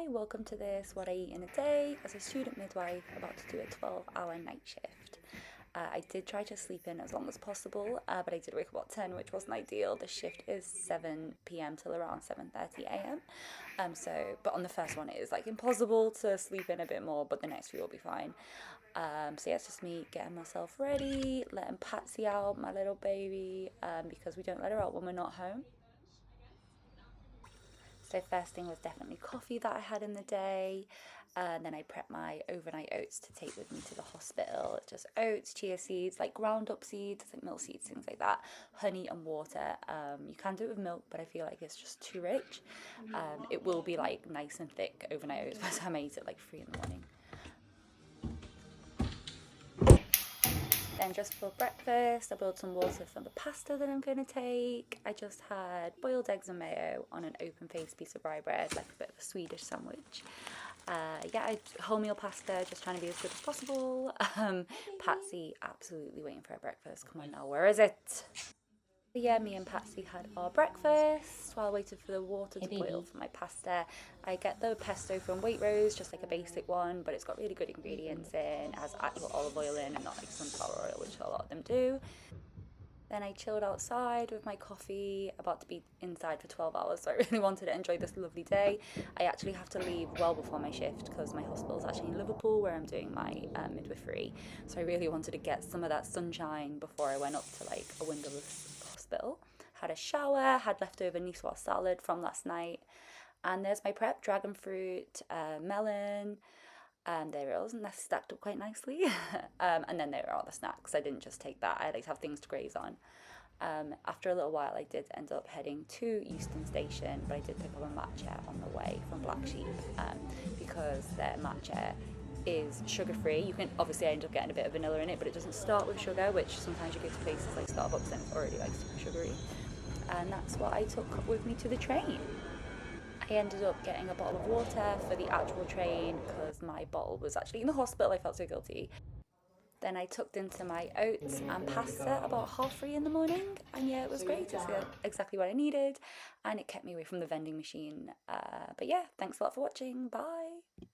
welcome to this What I Eat in a Day as a student midwife about to do a 12-hour night shift. I did try to sleep in as long as possible, but I did wake up about 10, which wasn't ideal. The shift is 7 p.m. till around 7:30 a.m. But on the first one it is like impossible to sleep in a bit more, but the next few will be fine. So yeah, it's just me getting myself ready, letting Patsy out, my little baby, because we don't let her out when we're not home. So first thing was definitely coffee that I had in the day. Then I prepped my overnight oats to take with me to the hospital. Just oats, chia seeds, like ground up seeds, like milk seeds, things like that. Honey and water. You can do it with milk, but I feel like it's just too rich. It will be like nice and thick overnight oats by the time I eat it like 3 in the morning. Then just for breakfast, I boiled some water for the pasta that I'm going to take. I just had boiled eggs and mayo on an open-faced piece of rye bread, like a bit of a Swedish sandwich. Wholemeal pasta, just trying to be as good as possible. Patsy absolutely waiting for her breakfast. Come on now, where is it? But yeah, me and Patsy had our breakfast while I waited for the water to boil for my pasta. I get the pesto from Waitrose, just like a basic one, but it's got really good ingredients in. It has actual olive oil in and not like sunflower oil, which a lot of them do. Then I chilled outside with my coffee, about to be inside for 12 hours, so I really wanted to enjoy this lovely day. I actually have to leave well before my shift because my hospital is actually in Liverpool where I'm doing my midwifery, so I really wanted to get some of that sunshine before I went up to like a windowless hospital. Had a shower, had leftover niçoise salad from last night, and there's my prep: dragonfruit, melon, they all stacked up quite nicely. And then there are all the snacks. I didn't just take that, I like to have things to graze on. After a little while I did end up heading to Euston Station, but I did pick up a matcha on the way from Black Sheep, because their matcha is sugar-free. You can obviously end up getting a bit of vanilla in it, but it doesn't start with sugar, which sometimes you go to places like Starbucks and it's already like super sugary. And that's what I took with me to the train. I ended up getting a bottle of water for the actual train because my bottle was actually in the hospital. I felt so guilty. Then I tucked into my oats and pasta about 3:30 in the morning, and yeah, it was great. It's exactly what I needed, and it kept me away from the vending machine. But yeah, thanks a lot for watching. Bye.